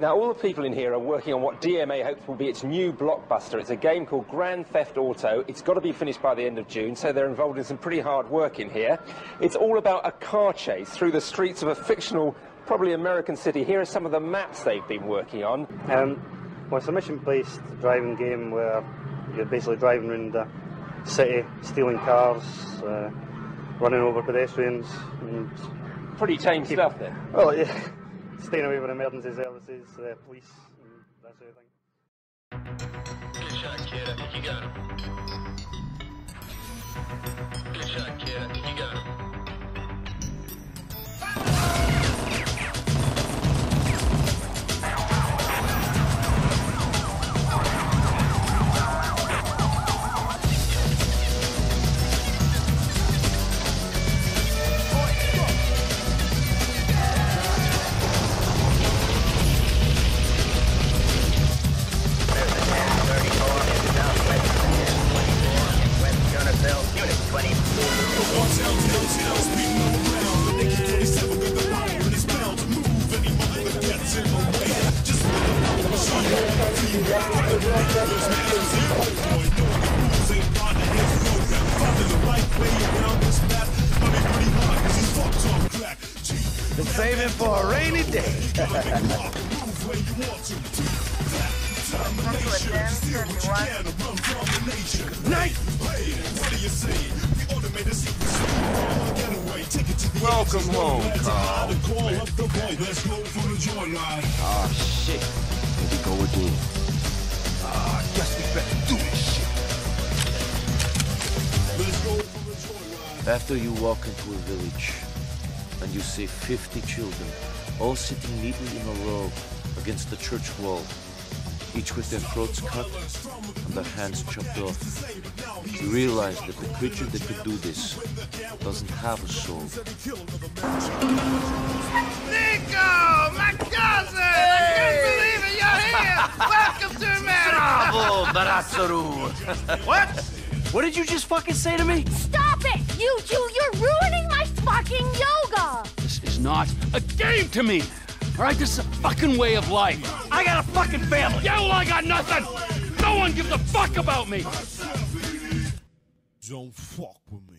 Now, all the people in here are working on what DMA hopes will be its new blockbuster. It's a game called Grand Theft Auto. It's got to be finished by the end of June, so they're involved in some pretty hard work in here. It's all about a car chase through the streets of a fictional, probably American city. Here are some of the maps they've been working on. Well, it's a mission-based driving game where you're basically driving around the city, stealing cars, running over pedestrians. And pretty tame stuff then. Well, yeah. Staying away with emergency services, police, and that sort of thing. Good shot, kid. I think you got him. Good shot, kid. I think you got him. Been saving for a rainy day. Night. Welcome home, Carl. Oh shit. Here we go again. Guess we better do this shit. After you walk into a village and you see 50 children all sitting neatly in a row against the church wall, each with their throats cut and their hands chopped off, you realize that the creature that could do this doesn't have a soul. Nico! My cousin! I can't believe it! You're here! Welcome to America! Bravo, Barazzaru! What? What did you just fucking say to me? Stop it! You're ruining my fucking yoga! This is not a game to me! Alright, this is a fucking way of life! I got a fucking family! Yeah, well, I got nothing! No one gives a fuck about me! Don't fuck with me.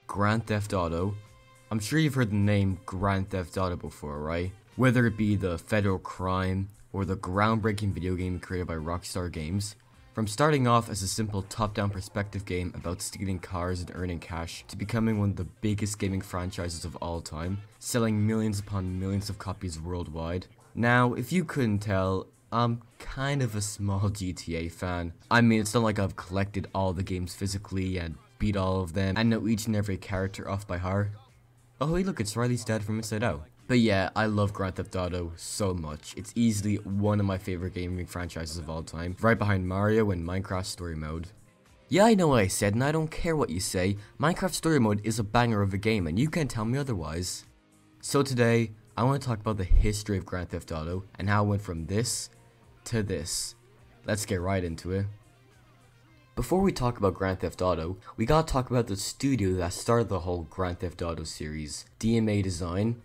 Grand Theft Auto. I'm sure you've heard the name Grand Theft Auto before, right? Whether it be the federal crime or the groundbreaking video game created by Rockstar Games. From starting off as a simple top-down perspective game about stealing cars and earning cash, to becoming one of the biggest gaming franchises of all time, selling millions upon millions of copies worldwide. Now, if you couldn't tell, I'm kind of a small GTA fan. I mean, it's not like I've collected all the games physically and beat all of them and know each and every character off by heart. Oh hey, look, it's Riley's dad from Inside Out. But yeah, I love Grand Theft Auto so much. It's easily one of my favorite gaming franchises of all time, right behind Mario and Minecraft Story Mode. Yeah, I know what I said, and I don't care what you say. Minecraft Story Mode is a banger of a game, and you can't tell me otherwise. So today, I want to talk about the history of Grand Theft Auto, and how it went from this to this. Let's get right into it. Before we talk about Grand Theft Auto, we gotta talk about the studio that started the whole Grand Theft Auto series, DMA Design.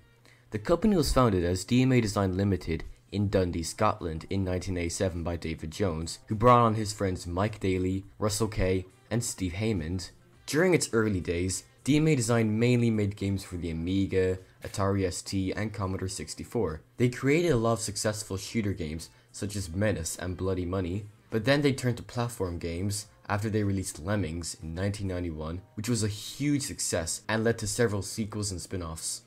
The company was founded as DMA Design Limited in Dundee, Scotland in 1987 by David Jones, who brought on his friends Mike Daly, Russell Kay, and Steve Haymond. During its early days, DMA Design mainly made games for the Amiga, Atari ST, and Commodore 64. They created a lot of successful shooter games such as Menace and Bloody Money, but then they turned to platform games after they released Lemmings in 1991, which was a huge success and led to several sequels and spin-offs.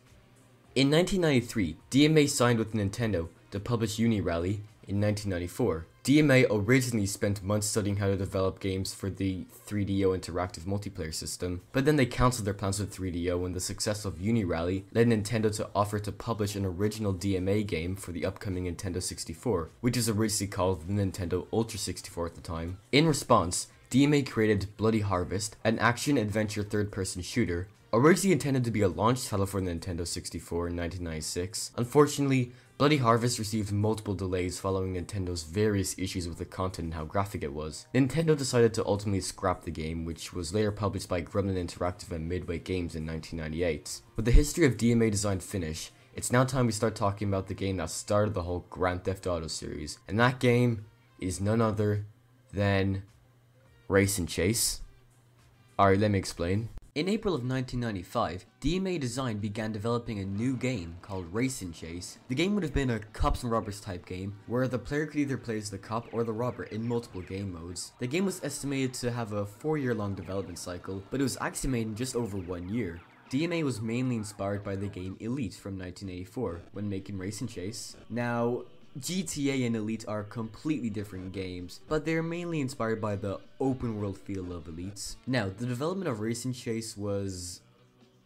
In 1993, DMA signed with Nintendo to publish Uni Rally in 1994. DMA originally spent months studying how to develop games for the 3DO interactive multiplayer system, but then they cancelled their plans with 3DO when the success of Unirally led Nintendo to offer to publish an original DMA game for the upcoming Nintendo 64, which was originally called the Nintendo Ultra 64 at the time. In response, DMA created Bloody Harvest, an action-adventure third-person shooter, originally intended to be a launch title for the Nintendo 64 in 1996. Unfortunately, Bloody Harvest received multiple delays following Nintendo's various issues with the content and how graphic it was. Nintendo decided to ultimately scrap the game, which was later published by Gremlin Interactive and Midway Games in 1998. With the history of DMA Design finished, it's now time we start talking about the game that started the whole Grand Theft Auto series, and that game is none other than Race and Chase. Alright, let me explain. In April of 1995, DMA Design began developing a new game called Race and Chase. The game would have been a cops and robbers type game, where the player could either play as the cop or the robber in multiple game modes. The game was estimated to have a 4-year-long development cycle, but it was actually made in just over 1 year. DMA was mainly inspired by the game Elite from 1984 when making Race and Chase. Now, GTA and Elite are completely different games, but they're mainly inspired by the open world feel of Elite. Now, the development of Race and Chase was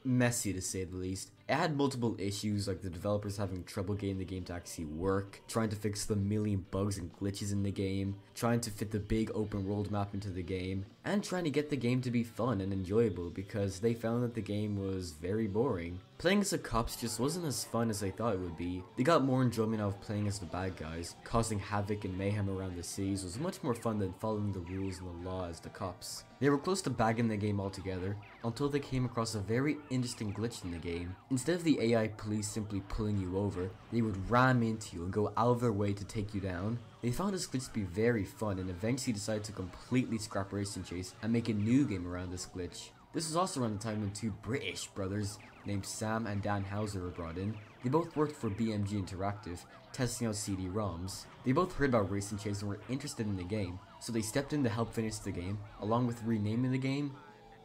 messy to say the least. It had multiple issues, like the developers having trouble getting the game to actually work, trying to fix the million bugs and glitches in the game, trying to fit the big open world map into the game, and trying to get the game to be fun and enjoyable because they found that the game was very boring. Playing as the cops just wasn't as fun as they thought it would be. They got more enjoyment out of playing as the bad guys. Causing havoc and mayhem around the cities was much more fun than following the rules and the law as the cops. They were close to bagging the game altogether, until they came across a very interesting glitch in the game. Instead of the AI police simply pulling you over, they would ram into you and go out of their way to take you down. They found this glitch to be very fun and eventually decided to completely scrap Race and Chase and make a new game around this glitch. This was also around the time when two British brothers named Sam and Dan Houser were brought in. They both worked for BMG Interactive, testing out CD-ROMs. They both heard about Race and Chase and were interested in the game, so they stepped in to help finish the game, along with renaming the game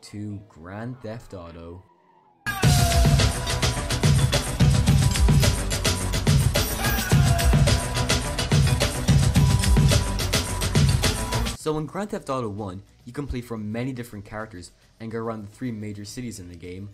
to Grand Theft Auto. So in Grand Theft Auto 1, you can play from many different characters and go around the 3 major cities in the game: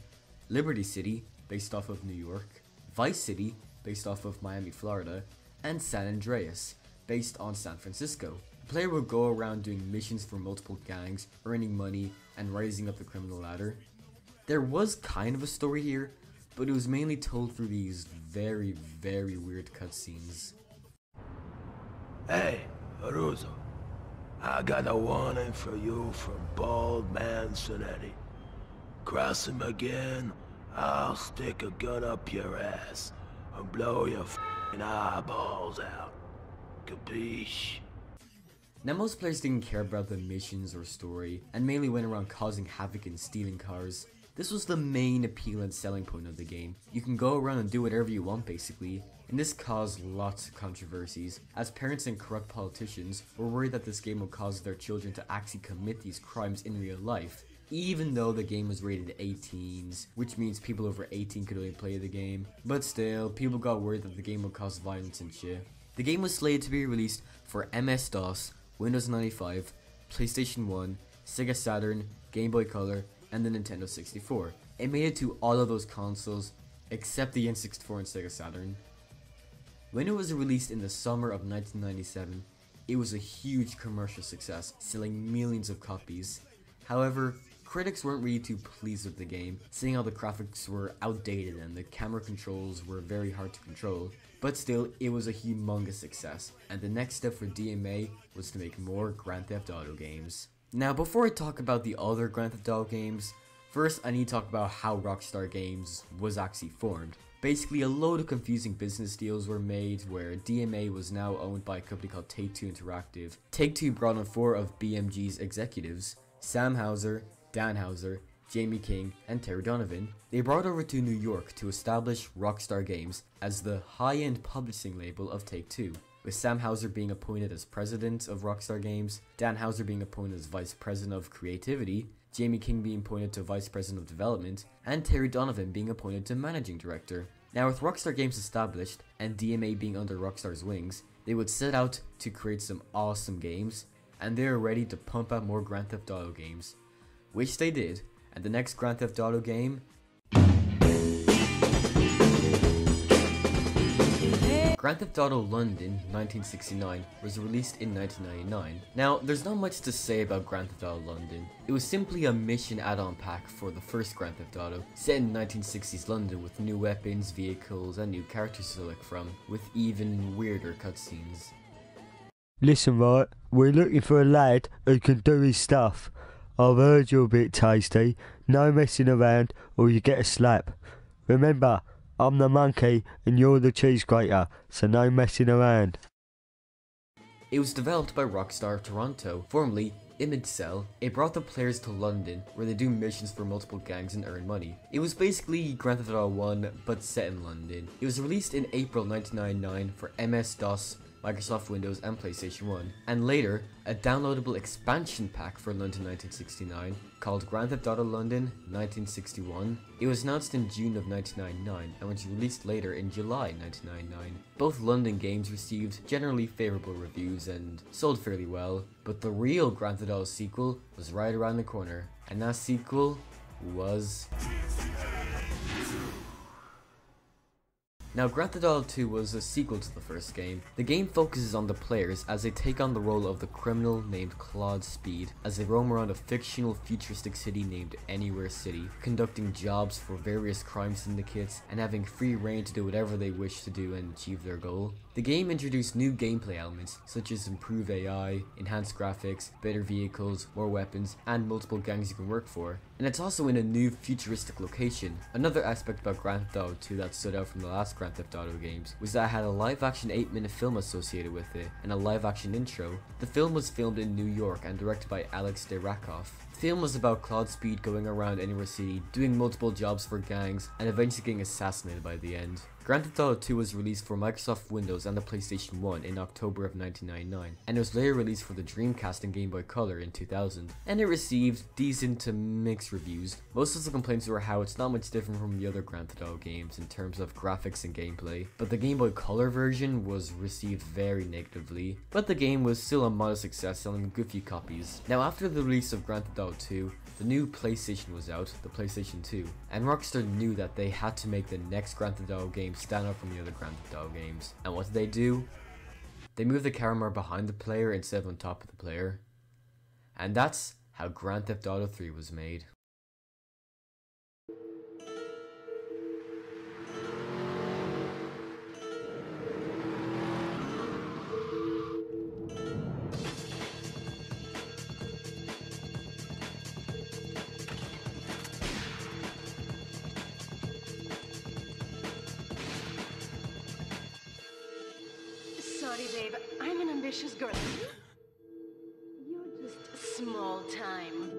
Liberty City, based off of New York, Vice City, based off of Miami, Florida, and San Andreas, based on San Francisco. The player will go around doing missions for multiple gangs, earning money, and rising up the criminal ladder. There was kind of a story here, but it was mainly told through these very, very weird cutscenes. Hey, Aruzo. I got a warning for you from Bald Man Sonetti. Cross him again, I'll stick a gun up your ass and blow your f***ing eyeballs out. Capiche? Now, most players didn't care about the missions or story, and mainly went around causing havoc and stealing cars. This was the main appeal and selling point of the game. You can go around and do whatever you want basically, and this caused lots of controversies, as parents and corrupt politicians were worried that this game would cause their children to actually commit these crimes in real life, even though the game was rated 18s, which means people over 18 could only play the game. But still, people got worried that the game would cause violence and shit. The game was slated to be released for MS-DOS, Windows 95, PlayStation 1, Sega Saturn, Game Boy Color, and the Nintendo 64. It made it to all of those consoles, except the N64 and Sega Saturn. When it was released in the summer of 1997, it was a huge commercial success, selling millions of copies. However, critics weren't really too pleased with the game, seeing how the graphics were outdated and the camera controls were very hard to control. But still, it was a humongous success, and the next step for DMA was to make more Grand Theft Auto games. Now, before I talk about the other Grand Theft Auto games, first I need to talk about how Rockstar Games was actually formed. Basically, a load of confusing business deals were made where DMA was now owned by a company called Take-Two Interactive. Take-Two brought on 4 of BMG's executives: Sam Houser, Dan Houser, Jamie King, and Terry Donovan. They brought over to New York to establish Rockstar Games as the high-end publishing label of Take-Two, with Sam Houser being appointed as president of Rockstar Games, Dan Houser being appointed as vice president of creativity, Jamie King being appointed to vice president of development, and Terry Donovan being appointed to managing director. Now, with Rockstar Games established and DMA being under Rockstar's wings, They would set out to create some awesome games, and they were ready to pump out more Grand Theft Auto games, which they did, and the next Grand Theft Auto game, Grand Theft Auto London 1969 was released in 1999. Now, there's not much to say about Grand Theft Auto London. It was simply a mission add-on pack for the first Grand Theft Auto, set in 1960s London with new weapons, vehicles, and new characters to select from, with even weirder cutscenes. Listen, right, we're looking for a lad who can do his stuff. I've heard you're a bit tasty, no messing around or you get a slap. Remember, I'm the monkey and you're the cheese grater, so no messing around. It was developed by Rockstar Toronto, formerly Imidcell. It brought the players to London, where they do missions for multiple gangs and earn money. It was basically Grand Theft Auto 1, but set in London. It was released in April 1999 for MS-DOS, Microsoft Windows and PlayStation 1, and later a downloadable expansion pack for London 1969 called Grand Theft Auto London 1961. It was announced in June of 1999 and was released later in July 1999. Both London games received generally favourable reviews and sold fairly well, but the real Grand Theft Auto sequel was right around the corner, and that sequel was... Now, Grand Theft Auto 2 was a sequel to the first game. The game focuses on the players as they take on the role of the criminal named Claude Speed, as they roam around a fictional futuristic city named Anywhere City, conducting jobs for various crime syndicates and having free reign to do whatever they wish to do and achieve their goal. The game introduced new gameplay elements such as improved AI, enhanced graphics, better vehicles, more weapons, and multiple gangs you can work for. And it's also in a new futuristic location. Another aspect about Grand Theft Auto 2 that stood out from the last Grand Theft Auto games was that it had a live-action 8-minute film associated with it, and a live-action intro. The film was filmed in New York and directed by Alex de Rakoff. The film was about Claude Speed going around Anywhere City, doing multiple jobs for gangs, and eventually getting assassinated by the end. Grand Theft Auto 2 was released for Microsoft Windows and the PlayStation 1 in October of 1999, and it was later released for the Dreamcast and Game Boy Color in 2000, and it received decent to mixed reviews. Most of the complaints were how it's not much different from the other Grand Theft Auto games in terms of graphics and gameplay, but the Game Boy Color version was received very negatively, but the game was still a modest success, selling a good few copies. Now, after the release of Grand Theft Auto 2, the new PlayStation was out, the PlayStation 2, and Rockstar knew that they had to make the next Grand Theft Auto game stand out from the other Grand Theft Auto games. And what did they do? They moved the camera behind the player instead of on top of the player. And that's how Grand Theft Auto 3 was made. Sorry, babe. I'm an ambitious girl. You're just small time.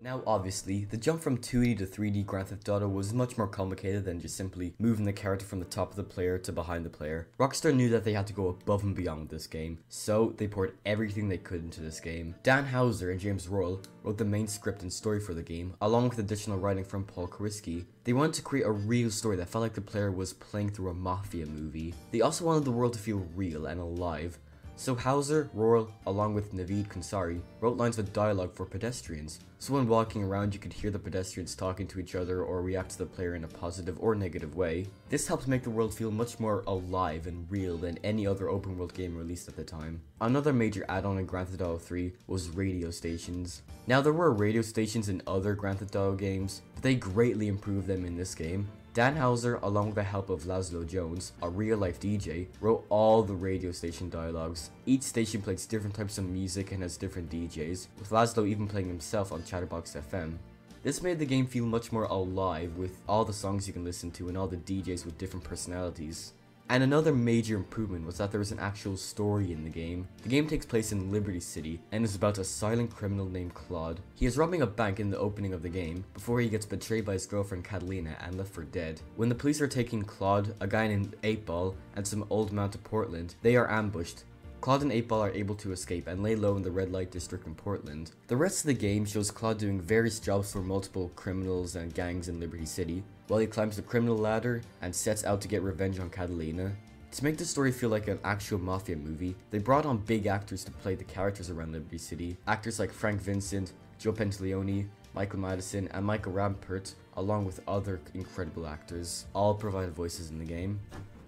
Now, obviously, the jump from 2D to 3D Grand Theft Auto was much more complicated than just simply moving the character from the top of the player to behind the player. Rockstar knew that they had to go above and beyond with this game, so they poured everything they could into this game. Dan Houser and James Royal wrote the main script and story for the game, along with additional writing from Paul Kariski. They wanted to create a real story that felt like the player was playing through a mafia movie. They also wanted the world to feel real and alive. So Houser, Royal, along with Naveed Kansari, wrote lines of dialogue for pedestrians. So when walking around you could hear the pedestrians talking to each other or react to the player in a positive or negative way. This helped make the world feel much more alive and real than any other open world game released at the time. Another major add-on in Grand Theft Auto 3 was radio stations. Now there were radio stations in other Grand Theft Auto games, but they greatly improved them in this game. Dan Houser, along with the help of Laszlo Jones, a real-life DJ, wrote all the radio station dialogues. Each station plays different types of music and has different DJs, with Laszlo even playing himself on Chatterbox FM. This made the game feel much more alive, with all the songs you can listen to and all the DJs with different personalities. And another major improvement was that there was an actual story in the game. The game takes place in Liberty City and is about a silent criminal named Claude. He is robbing a bank in the opening of the game before he gets betrayed by his girlfriend Catalina and left for dead. When the police are taking Claude, a guy named 8-Ball, and some old man to Portland, they are ambushed. Claude and 8-Ball are able to escape and lay low in the red light district in Portland. The rest of the game shows Claude doing various jobs for multiple criminals and gangs in Liberty City, while he climbs the criminal ladder and sets out to get revenge on Catalina. To make the story feel like an actual mafia movie, they brought on big actors to play the characters around Liberty City. Actors like Frank Vincent, Joe Pantaleone, Michael Madison, and Michael Rampart, along with other incredible actors, all provided voices in the game.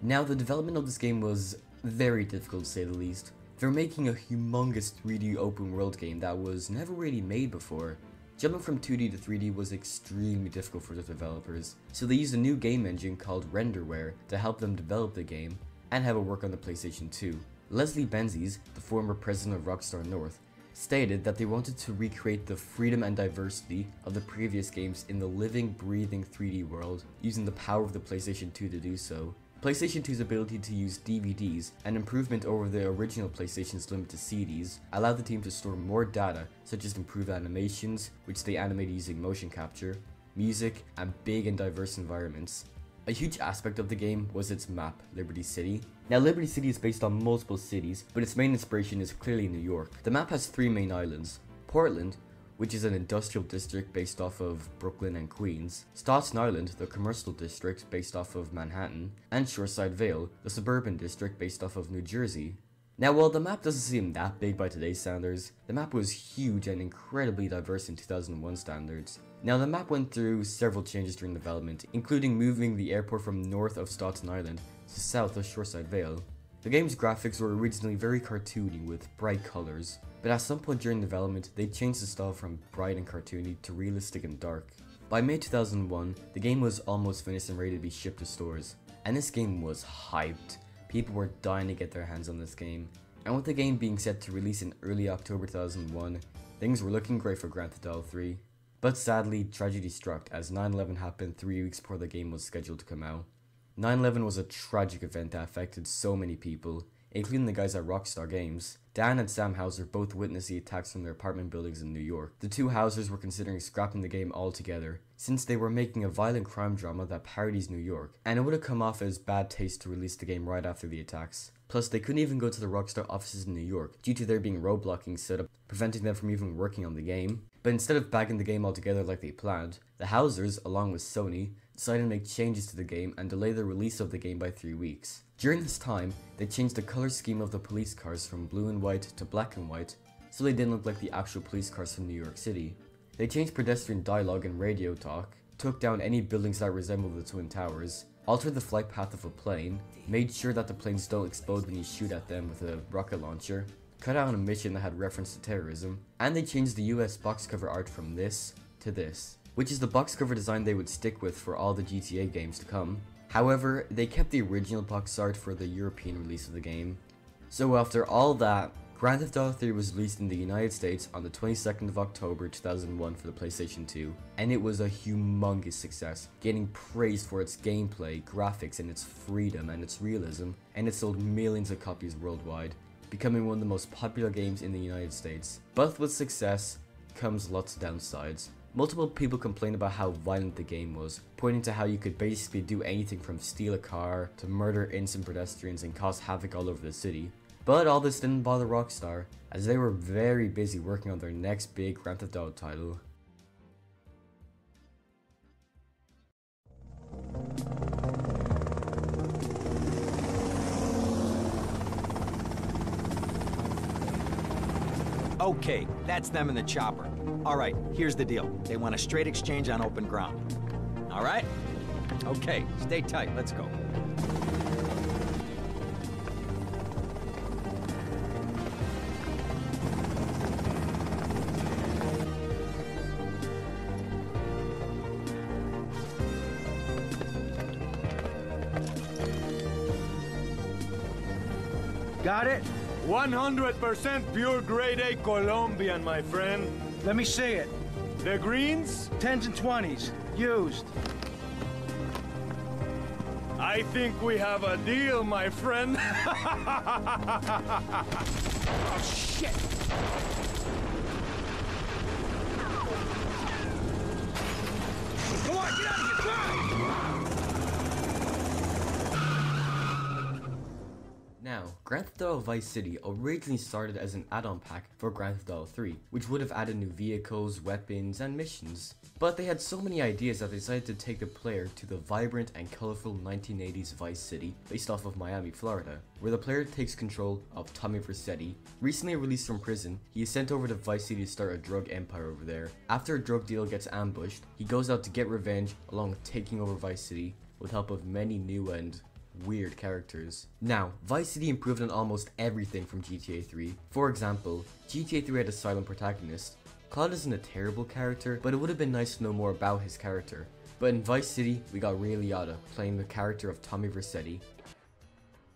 Now, the development of this game was very difficult to say the least. They're making a humongous 3D open world game that was never really made before. Jumping from 2D to 3D was extremely difficult for the developers, so they used a new game engine called Renderware to help them develop the game and have it work on the PlayStation 2. Leslie Benzies, the former president of Rockstar North, stated that they wanted to recreate the freedom and diversity of the previous games in the living, breathing 3D world, using the power of the PlayStation 2 to do so. PlayStation 2's ability to use DVDs, an improvement over the original PlayStation's limit to CDs, allowed the team to store more data, such as improved animations, which they animated using motion capture, music, and big and diverse environments. A huge aspect of the game was its map, Liberty City. Now, Liberty City is based on multiple cities, but its main inspiration is clearly New York. The map has 3 main islands: Portland, which is an industrial district based off of Brooklyn and Queens, Staten Island, the commercial district based off of Manhattan, and Shoreside Vale, the suburban district based off of New Jersey. Now, while the map doesn't seem that big by today's standards, the map was huge and incredibly diverse in 2001 standards. Now, the map went through several changes during development, including moving the airport from north of Staten Island to south of Shoreside Vale. The game's graphics were originally very cartoony with bright colors, but at some point during development, they changed the style from bright and cartoony to realistic and dark. By May 2001, the game was almost finished and ready to be shipped to stores, and this game was hyped. People were dying to get their hands on this game, and with the game being set to release in early October 2001, things were looking great for Grand Theft Auto 3. But sadly, tragedy struck as 9/11 happened 3 weeks before the game was scheduled to come out. 9/11 was a tragic event that affected so many people, including the guys at Rockstar Games. Dan and Sam Hauser both witnessed the attacks from their apartment buildings in New York. The two Hausers were considering scrapping the game altogether, since they were making a violent crime drama that parodies New York, and it would have come off as bad taste to release the game right after the attacks. Plus, they couldn't even go to the Rockstar offices in New York, due to there being roadblocking set up, preventing them from even working on the game. But instead of bagging the game altogether like they planned, the Hausers, along with Sony, decided to make changes to the game and delay the release of the game by 3 weeks. During this time, they changed the color scheme of the police cars from blue and white to black and white, so they didn't look like the actual police cars from New York City. They changed pedestrian dialogue and radio talk, took down any buildings that resemble the Twin Towers, altered the flight path of a plane, made sure that the planes don't explode when you shoot at them with a rocket launcher, cut out a mission that had reference to terrorism, and they changed the US box cover art from this to this, which is the box cover design they would stick with for all the GTA games to come. However, they kept the original box art for the European release of the game. So after all that, Grand Theft Auto 3 was released in the United States on the 22nd of October 2001 for the PlayStation 2, and it was a humongous success, getting praised for its gameplay, graphics, and its freedom and its realism, and it sold millions of copies worldwide, becoming one of the most popular games in the United States. But with success comes lots of downsides. Multiple people complained about how violent the game was, pointing to how you could basically do anything from steal a car to murder innocent pedestrians and cause havoc all over the city. But all this didn't bother Rockstar, as they were very busy working on their next big Grand Theft Auto title. Okay, that's them in the chopper. All right, here's the deal. They want a straight exchange on open ground. All right? Okay, stay tight. Let's go. Got it? 100% pure grade A Colombian, my friend. Let me see it. The greens? 10s and 20s. Used. I think we have a deal, my friend. Oh, shit! Come on, get out of here, drive! Now, Grand Theft Auto Vice City originally started as an add-on pack for Grand Theft Auto 3, which would have added new vehicles, weapons, and missions. But they had so many ideas that they decided to take the player to the vibrant and colorful 1980s Vice City based off of Miami, Florida, where the player takes control of Tommy Vercetti. Recently released from prison, he is sent over to Vice City to start a drug empire over there. After a drug deal gets ambushed, he goes out to get revenge along with taking over Vice City with help of many new and weird characters. Now, Vice City improved on almost everything from GTA 3. For example, GTA 3 had a silent protagonist. Claude isn't a terrible character, but it would have been nice to know more about his character. But in Vice City, we got Ray Liotta playing the character of Tommy Vercetti.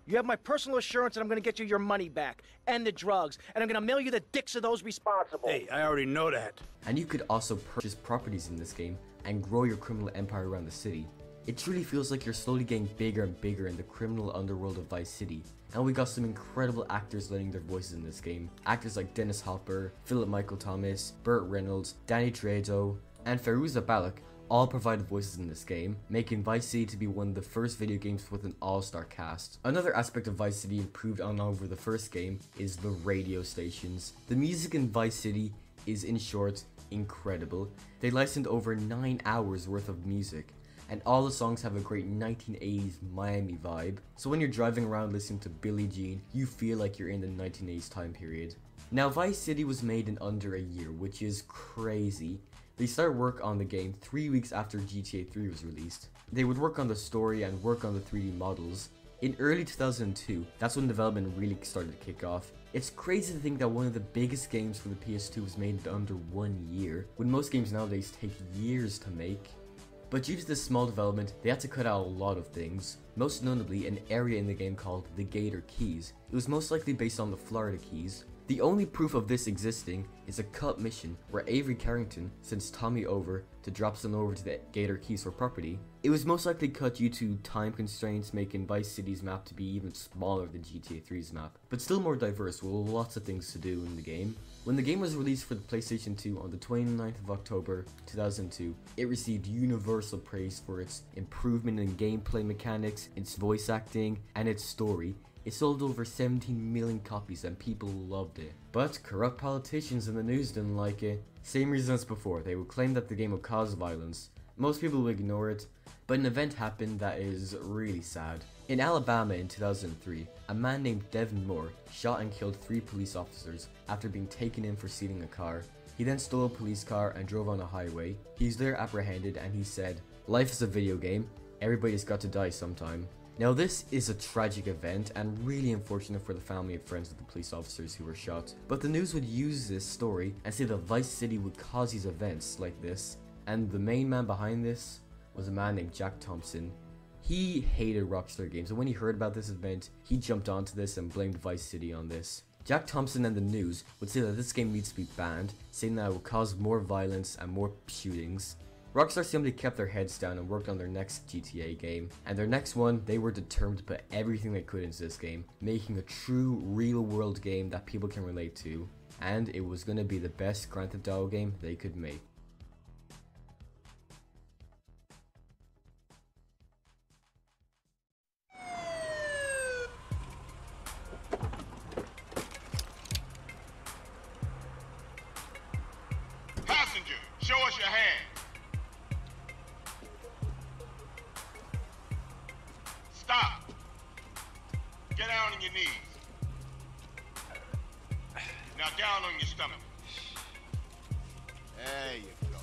You have my personal assurance that I'm gonna get you your money back, and the drugs, and I'm gonna mail you the dicks of those responsible. Hey, I already know that. And you could also purchase properties in this game and grow your criminal empire around the city. It truly feels like you're slowly getting bigger and bigger in the criminal underworld of Vice City. And we got some incredible actors lending their voices in this game. Actors like Dennis Hopper, Philip Michael Thomas, Burt Reynolds, Danny Trejo, and Fairuza Balak all provided voices in this game, making Vice City to be one of the first video games with an all-star cast. Another aspect of Vice City improved on over the first game is the radio stations. The music in Vice City is, in short, incredible. They licensed over 9 hours worth of music, and all the songs have a great 1980s Miami vibe, so when you're driving around listening to Billie Jean, you feel like you're in the 1980s time period. Now, Vice City was made in under a year, which is crazy. They started work on the game 3 weeks after GTA 3 was released. They would work on the story and work on the 3D models. In early 2002, that's when development really started to kick off. It's crazy to think that one of the biggest games for the PS2 was made in under 1 year, when most games nowadays take years to make. But due to this small development, they had to cut out a lot of things, most notably an area in the game called the Gator Keys. It was most likely based on the Florida Keys. The only proof of this existing is a cut mission where Avery Carrington sends Tommy over to drop someone over to the Gator Keys for property. It was most likely cut due to time constraints, making Vice City's map to be even smaller than GTA 3's map, but still more diverse with lots of things to do in the game. When the game was released for the PlayStation 2 on the 29th of October 2002, it received universal praise for its improvement in gameplay mechanics, its voice acting, and its story. It sold over 17 million copies and people loved it. But corrupt politicians in the news didn't like it. Same reason as before, they would claim that the game would cause violence. Most people would ignore it, but an event happened that is really sad. In Alabama in 2003, a man named Devin Moore shot and killed 3 police officers after being taken in for stealing a car. He then stole a police car and drove on a highway. He's there apprehended and he said, "Life is a video game, everybody's got to die sometime." Now this is a tragic event and really unfortunate for the family and friends of the police officers who were shot. But the news would use this story and say that Vice City would cause these events like this. And the main man behind this was a man named Jack Thompson. He hated Rockstar Games, and when he heard about this event, he jumped onto this and blamed Vice City on this. Jack Thompson and the news would say that this game needs to be banned, saying that it would cause more violence and more shootings. Rockstar simply kept their heads down and worked on their next GTA game, and their next one, they were determined to put everything they could into this game, making a true real-world game that people can relate to, and it was going to be the best Grand Theft Auto game they could make. Passenger, show us your hand. Stop. Get down on your knees. Now down on your stomach. There you go.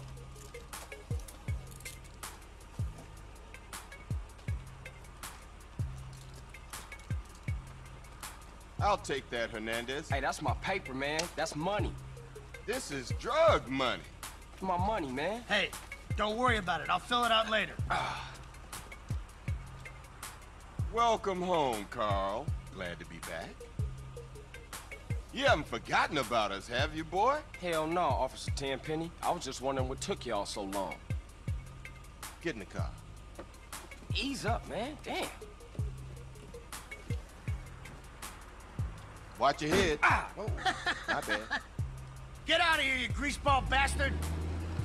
I'll take that, Hernandez. Hey, that's my paper, man. That's money. This is drug money. My money, man. Hey, don't worry about it. I'll fill it out later. Welcome home, Carl. Glad to be back. You haven't forgotten about us, have you, boy? Hell no, Officer Tenpenny. I was just wondering what took y'all so long. Get in the car. Ease up, man. Damn. Watch your head. Ah! Oh, my bad. Get out of here, you greaseball bastard!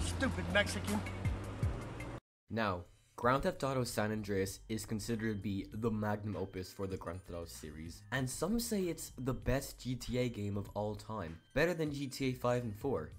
Stupid Mexican. Now, Grand Theft Auto San Andreas is considered to be the magnum opus for the Grand Theft Auto series, and some say it's the best GTA game of all time, better than GTA 5 and 4.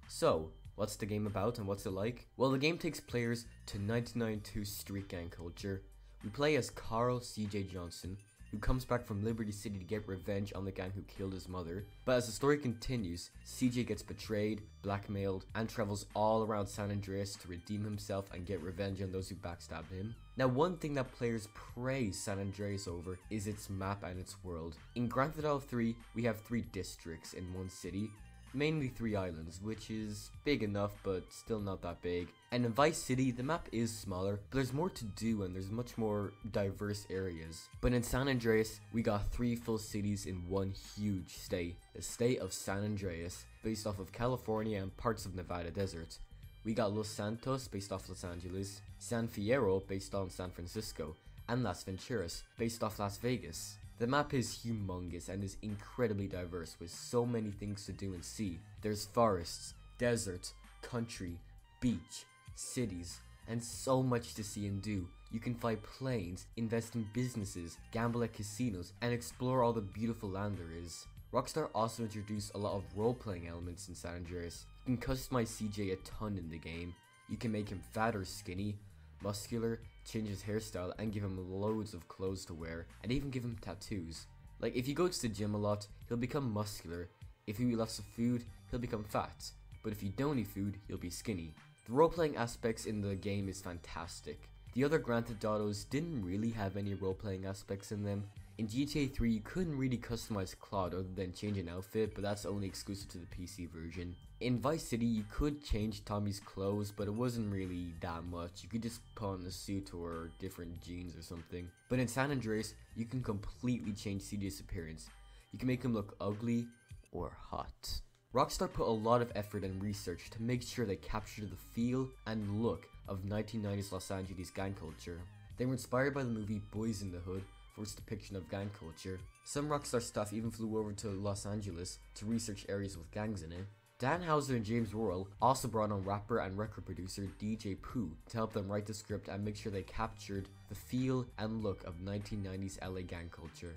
So, what's the game about and what's it like? Well, the game takes players to 1992 street gang culture. We play as Carl C.J. Johnson, who comes back from Liberty City to get revenge on the gang who killed his mother. But as the story continues, CJ gets betrayed, blackmailed, and travels all around San Andreas to redeem himself and get revenge on those who backstabbed him. Now, one thing that players praise San Andreas over is its map and its world. In Grand Theft Auto 3, we have 3 districts in one city, mainly 3 islands, which is big enough but still not that big. And in Vice City, the map is smaller, but there's more to do and there's much more diverse areas. But in San Andreas, we got 3 full cities in one huge state, the state of San Andreas, based off of California and parts of Nevada desert. We got Los Santos, based off Los Angeles, San Fierro, based on San Francisco, and Las Venturas, based off Las Vegas. The map is humongous and is incredibly diverse with so many things to do and see. There's forests, deserts, country, beach, cities, and so much to see and do. You can fly planes, invest in businesses, gamble at casinos, and explore all the beautiful land there is. Rockstar also introduced a lot of role-playing elements in San Andreas. You can customize CJ a ton in the game. You can make him fat or skinny, muscular, change his hairstyle, and give him loads of clothes to wear, and even give him tattoos. Like, if he goes to the gym a lot, he'll become muscular. If you eat lots of food, he'll become fat. But if you don't eat food, he'll be skinny. The role-playing aspects in the game is fantastic. The other Grand Theft Autos didn't really have any role-playing aspects in them. In GTA 3, you couldn't really customize Claude other than change an outfit, but that's only exclusive to the PC version. In Vice City, you could change Tommy's clothes, but it wasn't really that much. You could just put on a suit or different jeans or something. But in San Andreas, you can completely change CJ's appearance. You can make him look ugly or hot. Rockstar put a lot of effort and research to make sure they captured the feel and look of 1990s Los Angeles gang culture. They were inspired by the movie Boys in the Hood for its depiction of gang culture. Some Rockstar staff even flew over to Los Angeles to research areas with gangs in it. Dan Houser and James Worrell also brought on rapper and record producer DJ Pooh to help them write the script and make sure they captured the feel and look of 1990s LA gang culture.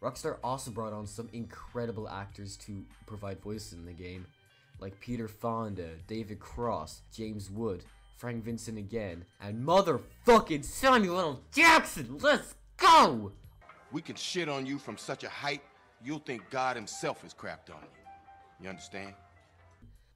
Rockstar also brought on some incredible actors to provide voices in the game, like Peter Fonda, David Cross, James Wood, Frank Vincent again, and motherfucking Samuel L. Jackson. Let's go! We can shit on you from such a height, you'll think God himself has crapped on you. You understand?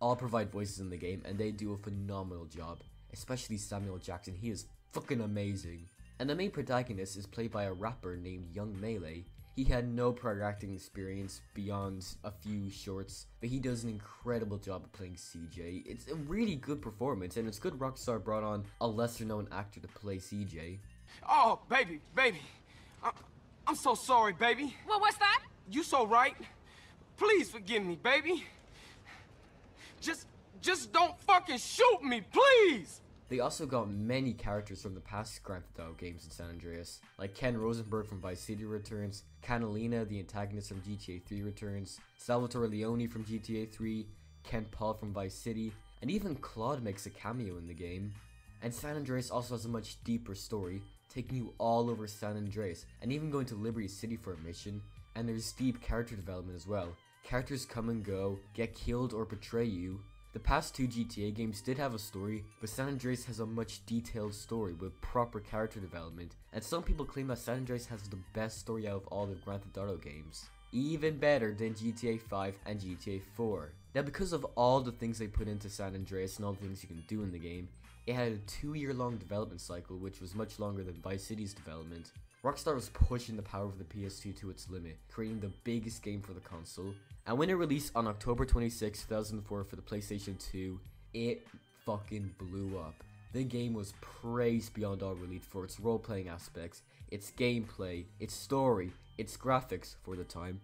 All provide voices in the game, and they do a phenomenal job. Especially Samuel Jackson, he is fucking amazing. And the main protagonist is played by a rapper named Young Melee. He had no prior acting experience beyond a few shorts, but he does an incredible job of playing CJ. It's a really good performance, and it's good Rockstar brought on a lesser known actor to play CJ. Oh, baby. I'm so sorry, baby. Well, what's that? You so right. Please forgive me, baby. Just don't fucking shoot me, please! They also got many characters from the past Grand Theft Auto games in San Andreas, like Ken Rosenberg from Vice City returns, Catalina, the antagonist from GTA 3 returns, Salvatore Leone from GTA 3, Ken Paul from Vice City, and even Claude makes a cameo in the game. And San Andreas also has a much deeper story, taking you all over San Andreas, and even going to Liberty City for a mission, and there's deep character development as well. Characters come and go, get killed or betray you. The past 2 GTA games did have a story, but San Andreas has a much detailed story with proper character development, and some people claim that San Andreas has the best story out of all the Grand Theft Auto games. Even better than GTA 5 and GTA 4. Now, because of all the things they put into San Andreas and all the things you can do in the game, it had a 2-year-long development cycle, which was much longer than Vice City's development. Rockstar was pushing the power of the PS2 to its limit, creating the biggest game for the console. And when it released on October 26, 2004 for the PlayStation 2, it fucking blew up. The game was praised beyond all relief for its role-playing aspects, its gameplay, its story, its graphics for the time,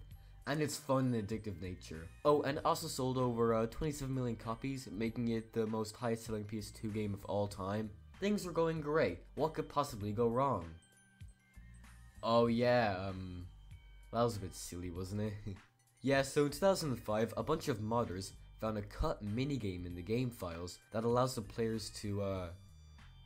and its fun and addictive nature. Oh, and it also sold over 27 million copies, making it the most highest-selling PS2 game of all time. Things were going great. What could possibly go wrong? Oh yeah, that was a bit silly, wasn't it? Yeah, so in 2005, a bunch of modders found a cut minigame in the game files that allows the players to,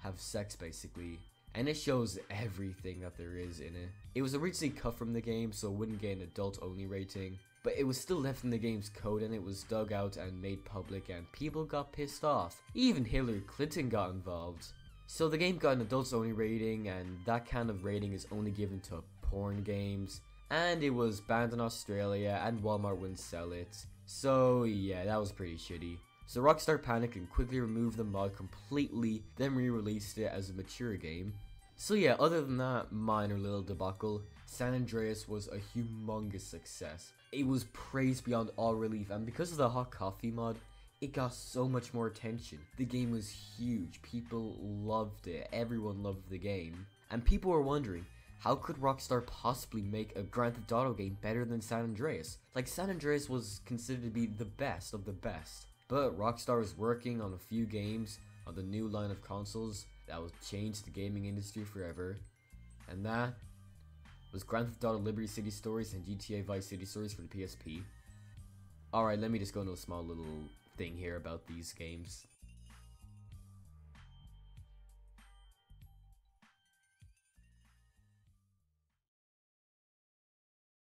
have sex basically. And it shows everything that there is in it. It was originally cut from the game, so it wouldn't get an adult-only rating, but it was still left in the game's code and it was dug out and made public and people got pissed off. Even Hillary Clinton got involved. So the game got an adults-only rating, and that kind of rating is only given to porn games, and it was banned in Australia and Walmart wouldn't sell it. So yeah, that was pretty shitty. So Rockstar panicked and quickly removed the mod completely, then re-released it as a mature game. So yeah, other than that minor little debacle, San Andreas was a humongous success. It was praised beyond all relief, and because of the hot coffee mod, it got so much more attention. The game was huge, people loved it, everyone loved the game. And people were wondering, how could Rockstar possibly make a Grand Theft Auto game better than San Andreas? Like, San Andreas was considered to be the best of the best. But Rockstar was working on a few games on the new line of consoles that will change the gaming industry forever. And that was Grand Theft Auto Liberty City Stories and GTA Vice City Stories for the PSP. Alright, let me just go into a small little thing here about these games.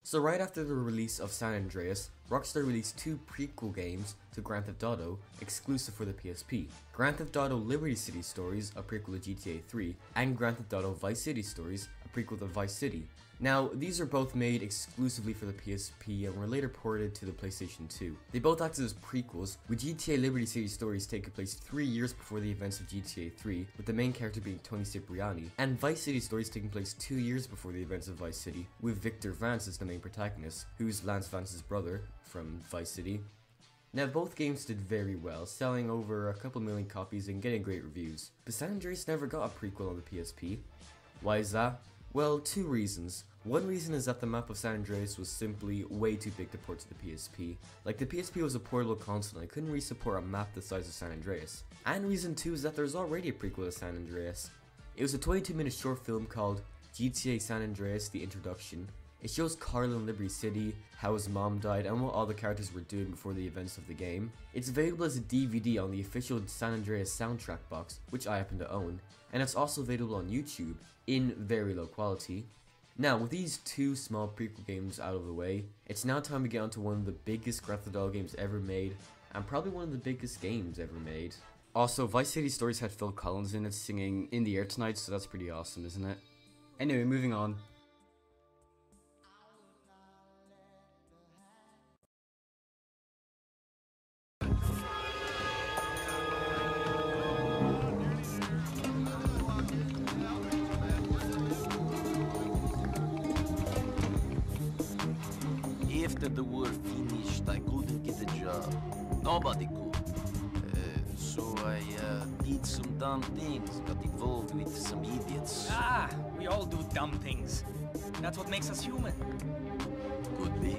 So right after the release of San Andreas, Rockstar released two prequel games to Grand Theft Auto, exclusive for the PSP. Grand Theft Auto Liberty City Stories, a prequel to GTA 3, and Grand Theft Auto Vice City Stories, a prequel to Vice City. Now, these are both made exclusively for the PSP and were later ported to the PlayStation 2. They both acted as prequels, with GTA Liberty City Stories taking place 3 years before the events of GTA 3, with the main character being Tony Cipriani, and Vice City Stories taking place 2 years before the events of Vice City, with Victor Vance as the main protagonist, who's Lance Vance's brother from Vice City. Now, both games did very well, selling over a couple million copies and getting great reviews. But San Andreas never got a prequel on the PSP. Why is that? Well, two reasons. One reason is that the map of San Andreas was simply way too big to port to the PSP. Like, the PSP was a portable console and I couldn't really support a map the size of San Andreas. And reason two is that there's already a prequel to San Andreas. It was a 22-minute short film called GTA San Andreas: The Introduction. It shows Carl in Liberty City, how his mom died, and what all the characters were doing before the events of the game. It's available as a DVD on the official San Andreas soundtrack box, which I happen to own, and it's also available on YouTube, in very low quality. Now, with these two small prequel games out of the way, it's now time to get onto one of the biggest Grand Theft Auto games ever made, and probably one of the biggest games ever made. Also, Vice City Stories had Phil Collins in it singing In the Air Tonight, so that's pretty awesome, isn't it? Anyway, moving on. After the war finished, I couldn't get a job. Nobody could. So I did some dumb things, got involved with some idiots. Ah, we all do dumb things. That's what makes us human. Could be.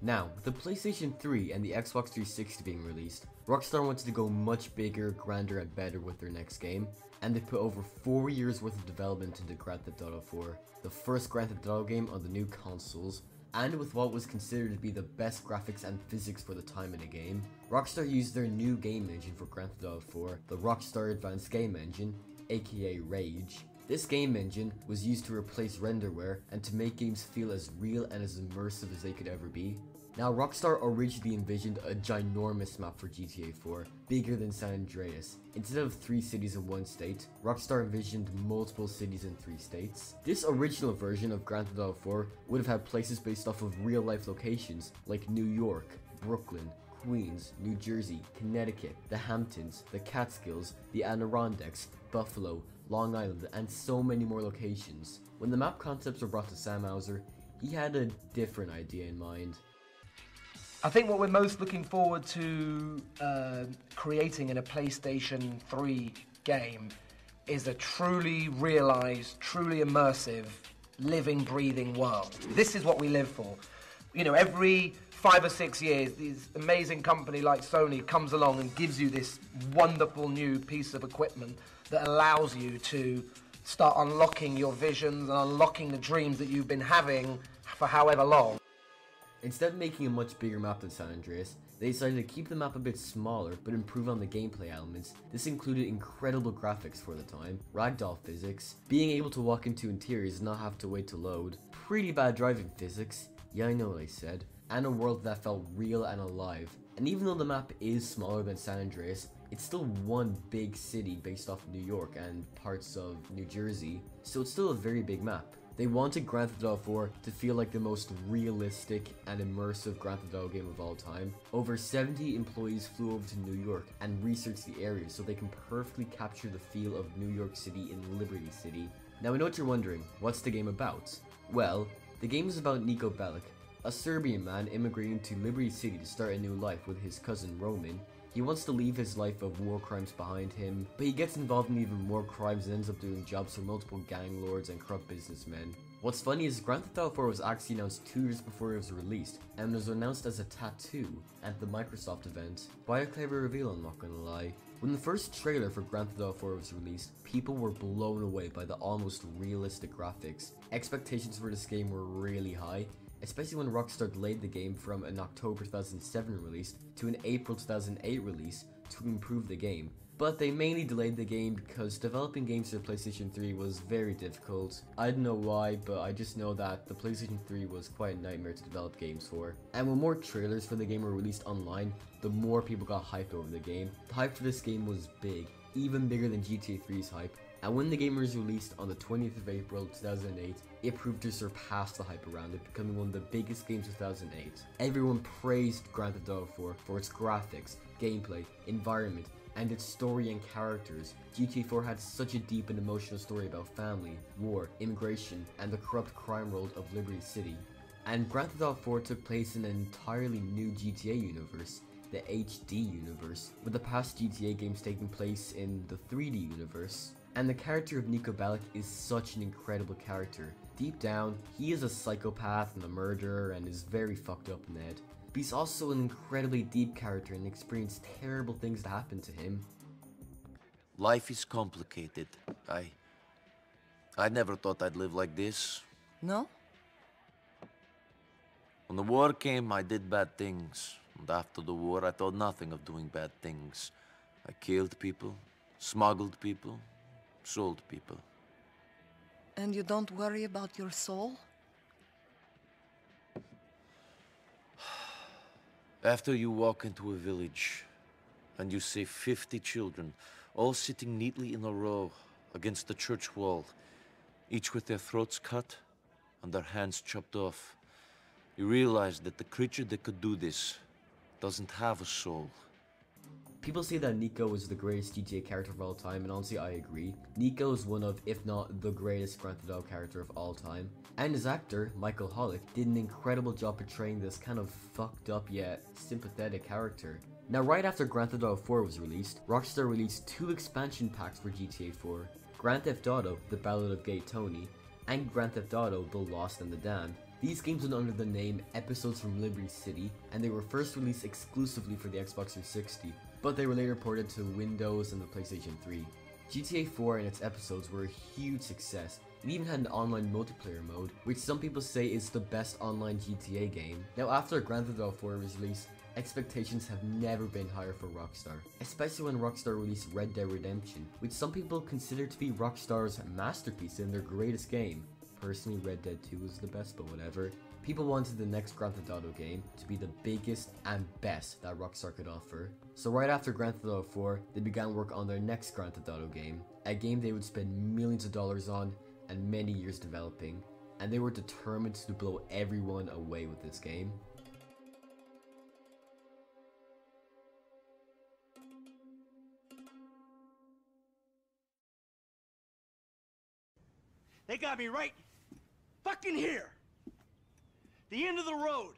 Now, with the PlayStation 3 and the Xbox 360 being released, Rockstar wanted to go much bigger, grander, and better with their next game, and they put over 4 years worth of development into Grand Theft Auto 4, the first Grand Theft Auto game on the new consoles, and with what was considered to be the best graphics and physics for the time in the game. Rockstar used their new game engine for Grand Theft Auto 4, the Rockstar Advanced Game Engine, aka Rage. This game engine was used to replace renderware and to make games feel as real and as immersive as they could ever be. Now, Rockstar originally envisioned a ginormous map for GTA 4, bigger than San Andreas. Instead of 3 cities in 1 state, Rockstar envisioned multiple cities in 3 states. This original version of Grand Theft Auto 4 would have had places based off of real-life locations like New York, Brooklyn, Queens, New Jersey, Connecticut, the Hamptons, the Catskills, the Adirondacks, Buffalo, Long Island, and so many more locations. When the map concepts were brought to Sam Houser, he had a different idea in mind. I think what we're most looking forward to creating in a PlayStation 3 game is a truly realized, truly immersive, living, breathing world. This is what we live for. You know, every 5 or 6 years, this amazing company like Sony comes along and gives you this wonderful new piece of equipment that allows you to start unlocking your visions and unlocking the dreams that you've been having for however long. Instead of making a much bigger map than San Andreas, they decided to keep the map a bit smaller but improve on the gameplay elements. This included incredible graphics for the time, ragdoll physics, being able to walk into interiors and not have to wait to load, pretty bad driving physics, yeah I know what I said, and a world that felt real and alive. And even though the map is smaller than San Andreas, it's still one big city based off of New York and parts of New Jersey, so it's still a very big map. They wanted Grand Theft Auto 4 to feel like the most realistic and immersive Grand Theft Auto game of all time. Over 70 employees flew over to New York and researched the area so they can perfectly capture the feel of New York City in Liberty City. Now I know what you're wondering, what's the game about? Well, the game is about Niko Bellic, a Serbian man immigrating to Liberty City to start a new life with his cousin Roman. He wants to leave his life of war crimes behind him, but he gets involved in even more crimes and ends up doing jobs for multiple gang lords and corrupt businessmen. What's funny is Grand Theft Auto 4 was actually announced 2 years before it was released, and was announced as a tattoo at the Microsoft event. By a clever reveal, I'm not gonna lie. When the first trailer for Grand Theft Auto 4 was released, people were blown away by the almost realistic graphics. Expectations for this game were really high, especially when Rockstar delayed the game from an October 2007 release to an April 2008 release to improve the game. But they mainly delayed the game because developing games for PlayStation 3 was very difficult. I don't know why, but I just know that the PlayStation 3 was quite a nightmare to develop games for. And when more trailers for the game were released online, the more people got hyped over the game. The hype for this game was big, even bigger than GTA 3's hype. And when the game was released on the 20th of April 2008, it proved to surpass the hype around it, becoming one of the biggest games of 2008. Everyone praised Grand Theft Auto 4 for its graphics, gameplay, environment, and its story and characters. GTA 4 had such a deep and emotional story about family, war, immigration, and the corrupt crime world of Liberty City. And Grand Theft Auto 4 took place in an entirely new GTA universe, the HD universe, with the past GTA games taking place in the 3D universe. And the character of Niko Bellic is such an incredible character. Deep down, he is a psychopath and a murderer and is very fucked up in the head. But he's also an incredibly deep character and experienced terrible things that happen to him. Life is complicated. I never thought I'd live like this. No? When the war came, I did bad things. And after the war, I thought nothing of doing bad things. I killed people, smuggled people, sold people. And you don't worry about your soul? After you walk into a village and you see 50 children all sitting neatly in a row against the church wall, each with their throats cut and their hands chopped off, you realize that the creature that could do this doesn't have a soul. People say that Niko is the greatest GTA character of all time, and honestly I agree. Niko is one of, if not the greatest Grand Theft Auto character of all time. And his actor, Michael Hollick, did an incredible job portraying this kind of fucked up yet sympathetic character. Now right after Grand Theft Auto 4 was released, Rockstar released 2 expansion packs for GTA 4. Grand Theft Auto, The Ballad of Gay Tony, and Grand Theft Auto, The Lost and the Damned. These games went under the name Episodes from Liberty City, and they were first released exclusively for the Xbox 360, but they were later ported to Windows and the PlayStation 3. GTA 4 and its episodes were a huge success. It even had an online multiplayer mode, which some people say is the best online GTA game. Now after Grand Theft Auto 4 was released, expectations have never been higher for Rockstar, especially when Rockstar released Red Dead Redemption, which some people consider to be Rockstar's masterpiece and their greatest game. Personally, Red Dead 2 was the best, but whatever. People wanted the next Grand Theft Auto game to be the biggest and best that Rockstar could offer. So right after Grand Theft Auto 4, they began work on their next Grand Theft Auto game, a game they would spend millions of dollars on and many years developing, and they were determined to blow everyone away with this game. They got me right fucking here. The end of the road.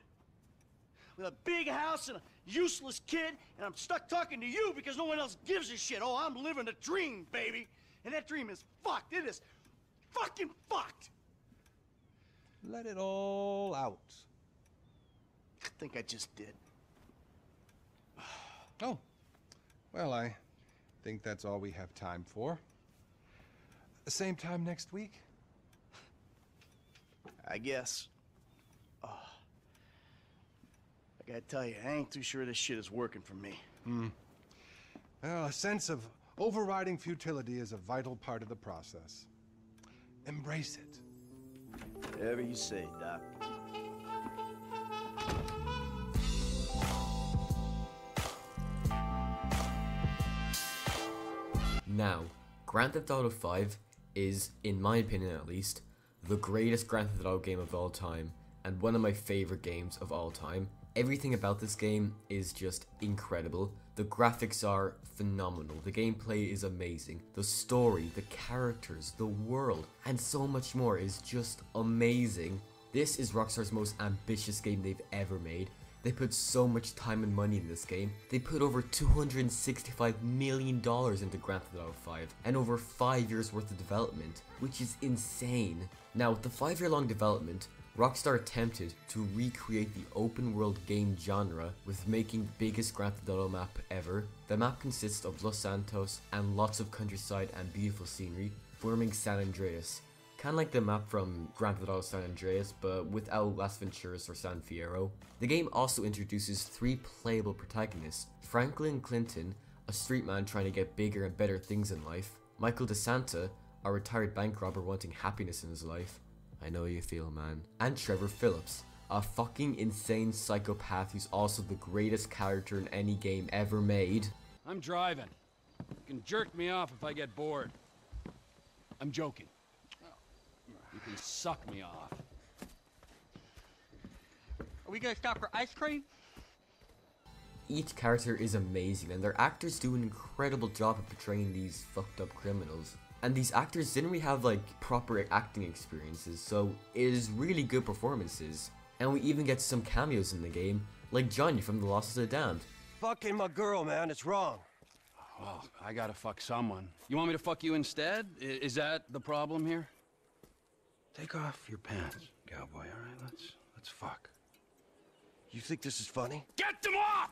With a big house and a useless kid, and I'm stuck talking to you because no one else gives a shit. Oh, I'm living a dream, baby. And that dream is fucked. It is fucking fucked. Let it all out. I think I just did. Oh. Well, I think that's all we have time for. The same time next week? I guess. Oh. I gotta tell you, I ain't too sure this shit is working for me. Well, a sense of overriding futility is a vital part of the process. Embrace it. Whatever you say, Doc. Now, Grand Theft Auto 5 is, in my opinion at least, the greatest Grand Theft Auto game of all time, and one of my favorite games of all time. Everything about this game is just incredible. The graphics are phenomenal, the gameplay is amazing, the story, the characters, the world, and so much more is just amazing. This is Rockstar's most ambitious game they've ever made. They put so much time and money in this game. They put over $265 million into Grand Theft Auto 5 and over 5 years worth of development, which is insane. Now, with the 5-year-long development, Rockstar attempted to recreate the open world game genre with making the biggest Grand Theft Auto map ever. The map consists of Los Santos and lots of countryside and beautiful scenery, forming San Andreas. Kinda like the map from Grand Theft Auto San Andreas, but without Las Venturas or San Fierro. The game also introduces 3 playable protagonists: Franklin Clinton, a street man trying to get bigger and better things in life; Michael DeSanta, a retired bank robber wanting happiness in his life. I know how you feel, man. And Trevor Phillips, a fucking insane psychopath who's also the greatest character in any game ever made. I'm driving. You can jerk me off if I get bored. I'm joking. You can suck me off. Are we gonna stop for ice cream? Each character is amazing, and their actors do an incredible job of portraying these fucked up criminals. And these actors didn't really have like proper acting experiences, so it is really good performances. And we even get some cameos in the game, like Johnny from The Lost of the Damned. Fucking my girl, man, it's wrong. Well, I gotta fuck someone. You want me to fuck you instead? Is that the problem here? Take off your pants, cowboy, alright? Let's fuck. You think this is funny? Get them off!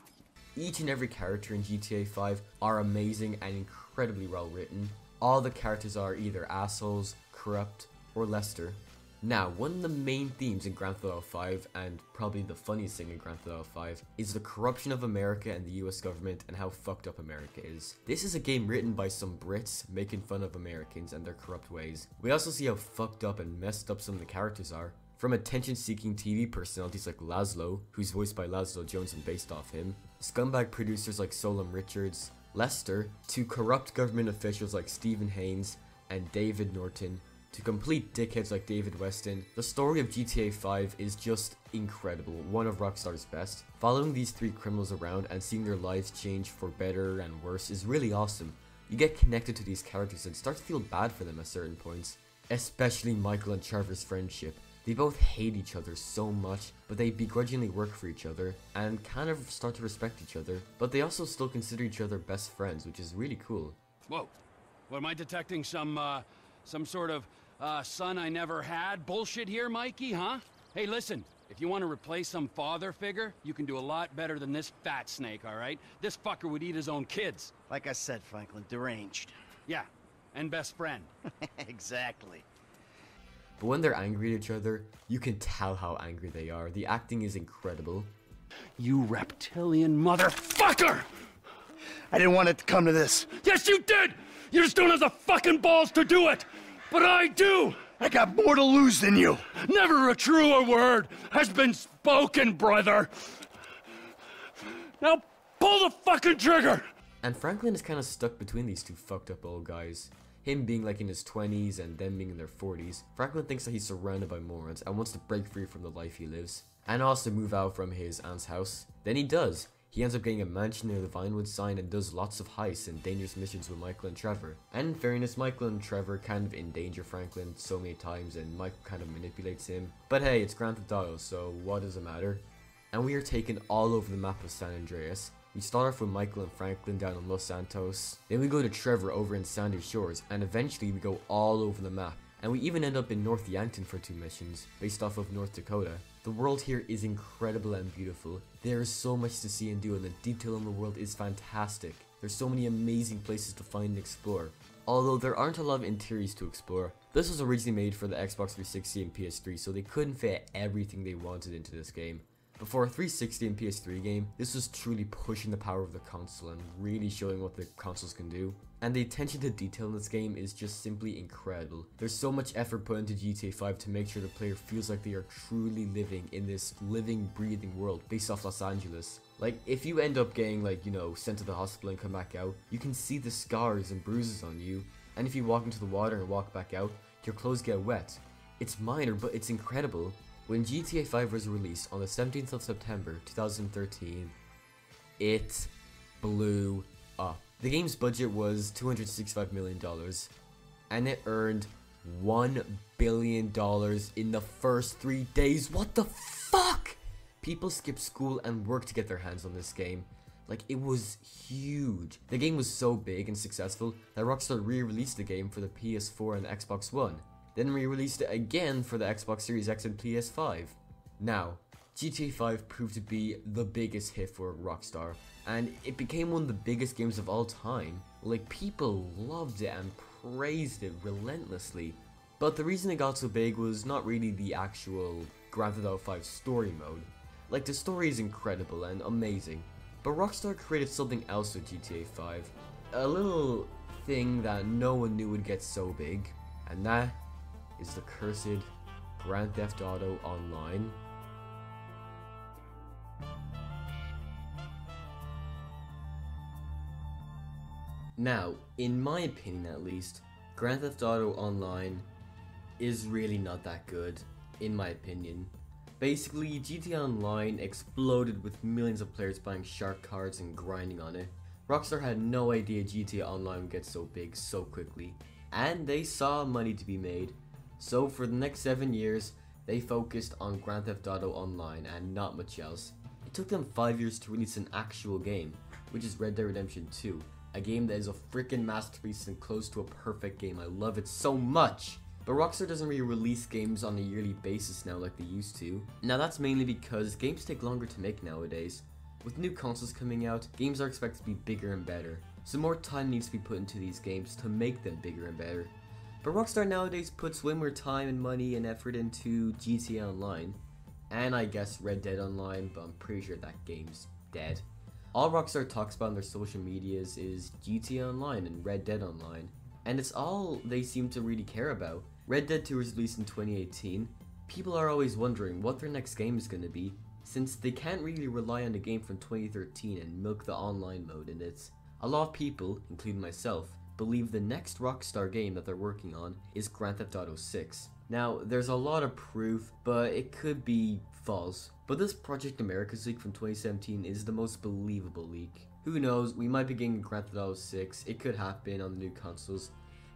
Each and every character in GTA 5 are amazing and incredibly well written. All the characters are either assholes, corrupt, or Lester. Now, one of the main themes in Grand Theft Auto 5, and probably the funniest thing in Grand Theft Auto 5, is the corruption of America and the US government and how fucked up America is. This is a game written by some Brits making fun of Americans and their corrupt ways. We also see how fucked up and messed up some of the characters are. From attention-seeking TV personalities like Laszlo, who's voiced by Laszlo Jones and based off him, scumbag producers like Solom Richards, Lester, to corrupt government officials like Stephen Haynes and David Norton, to complete dickheads like David Weston. The story of GTA 5 is just incredible, one of Rockstar's best. Following these 3 criminals around and seeing their lives change for better and worse is really awesome. You get connected to these characters and start to feel bad for them at certain points. Especially Michael and Trevor's friendship. They both hate each other so much, but they begrudgingly work for each other and kind of start to respect each other, but they also still consider each other best friends, which is really cool. Whoa. What, am I detecting some sort of son I never had bullshit here, Mikey, huh? Hey, listen, if you want to replace some father figure, you can do a lot better than this fat snake, all right? This fucker would eat his own kids. Like I said, Franklin, deranged. Yeah, and best friend. Exactly. But when they're angry at each other, you can tell how angry they are. The acting is incredible. You reptilian motherfucker! I didn't want it to come to this. Yes, you did! You just don't have the fucking balls to do it! But I do! I got more to lose than you. Never a truer word has been spoken, brother. Now pull the fucking trigger! And Franklin is kind of stuck between these 2 fucked up old guys. Him being like in his 20s and them being in their 40s. Franklin thinks that he's surrounded by morons and wants to break free from the life he lives. And also move out from his aunt's house. Then he does. He ends up getting a mansion near the Vinewood sign and does lots of heists and dangerous missions with Michael and Trevor. And in fairness, Michael and Trevor kind of endanger Franklin so many times and Michael kind of manipulates him. But hey, it's Grand Theft Auto, so what does it matter? And we are taken all over the map of San Andreas. We start off with Michael and Franklin down in Los Santos, then we go to Trevor over in Sandy Shores, and eventually we go all over the map. And we even end up in North Yankton for 2 missions, based off of North Dakota. The world here is incredible and beautiful. There is so much to see and do, and the detail in the world is fantastic. There's so many amazing places to find and explore. although there aren't a lot of interiors to explore. This was originally made for the Xbox 360 and PS3, so they couldn't fit everything they wanted into this game. But for a 360 and PS3 game, this was truly pushing the power of the console and really showing what the consoles can do. And the attention to detail in this game is just simply incredible. There's so much effort put into GTA 5 to make sure the player feels like they are truly living in this living, breathing world based off Los Angeles. Like, if you end up getting, like, you know, sent to the hospital and come back out, you can see the scars and bruises on you. And if you walk into the water and walk back out, your clothes get wet. It's minor, but it's incredible. When GTA 5 was released on the 17th of September 2013, it blew up. The game's budget was $265 million, and it earned $1 billion in the first 3 days. What the fuck? People skipped school and worked to get their hands on this game. Like, it was huge. The game was so big and successful that Rockstar re-released the game for the PS4 and Xbox One. Then re-released it again for the Xbox Series X and PS5. Now, GTA 5 proved to be the biggest hit for Rockstar, and it became one of the biggest games of all time. Like, people loved it and praised it relentlessly. But the reason it got so big was not really the actual Grand Theft Auto 5 story mode. Like, the story is incredible and amazing, but Rockstar created something else with GTA 5. A little thing that no one knew would get so big, and that is the cursed Grand Theft Auto Online. Now, in my opinion at least, Grand Theft Auto Online is really not that good, in my opinion. Basically, GTA Online exploded with millions of players buying shark cards and grinding on it. Rockstar had no idea GTA Online would get so big so quickly, and they saw money to be made. So for the next 7 years, they focused on Grand Theft Auto Online and not much else. It took them 5 years to release an actual game, which is Red Dead Redemption 2. A game that is a freaking masterpiece and close to a perfect game. I love it so much. But Rockstar doesn't really release games on a yearly basis now like they used to. Now that's mainly because games take longer to make nowadays. With new consoles coming out, games are expected to be bigger and better. So more time needs to be put into these games to make them bigger and better. But Rockstar nowadays puts way more time and money and effort into GTA Online. And I guess Red Dead Online, but I'm pretty sure that game's dead. All Rockstar talks about on their social medias is GTA Online and Red Dead Online, and it's all they seem to really care about. Red Dead 2 was released in 2018. People are always wondering what their next game is going to be, since they can't really rely on the game from 2013 and milk the online mode in it. A lot of people, including myself, believe the next Rockstar game that they're working on is Grand Theft Auto 6. Now, there's a lot of proof, but it could be false. But this Project Americas leak from 2017 is the most believable leak. Who knows, we might be getting Grand Theft Auto 6, it could happen on the new consoles,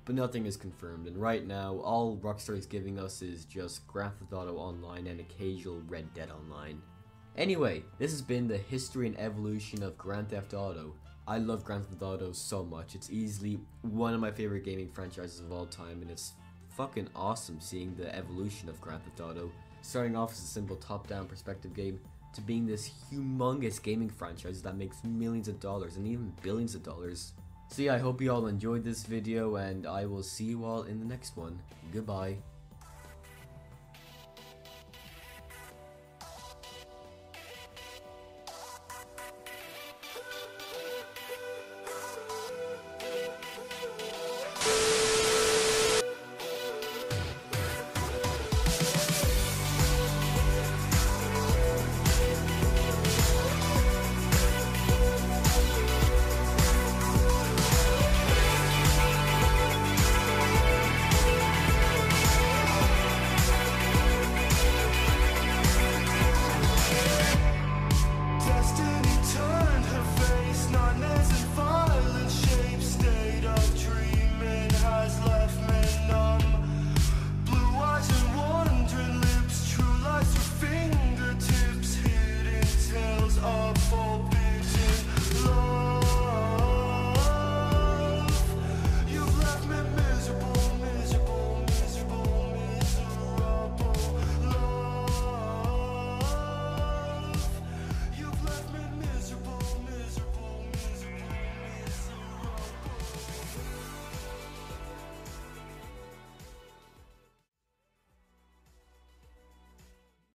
but nothing is confirmed, and right now, all Rockstar is giving us is just Grand Theft Auto Online and occasional Red Dead Online. Anyway, this has been the history and evolution of Grand Theft Auto. I love Grand Theft Auto so much, it's easily one of my favorite gaming franchises of all time, and it's fucking awesome seeing the evolution of Grand Theft Auto. Starting off as a simple top-down perspective game to being this humongous gaming franchise that makes millions of dollars and even billions of dollars. So yeah, I hope you all enjoyed this video and I will see you all in the next one. Goodbye.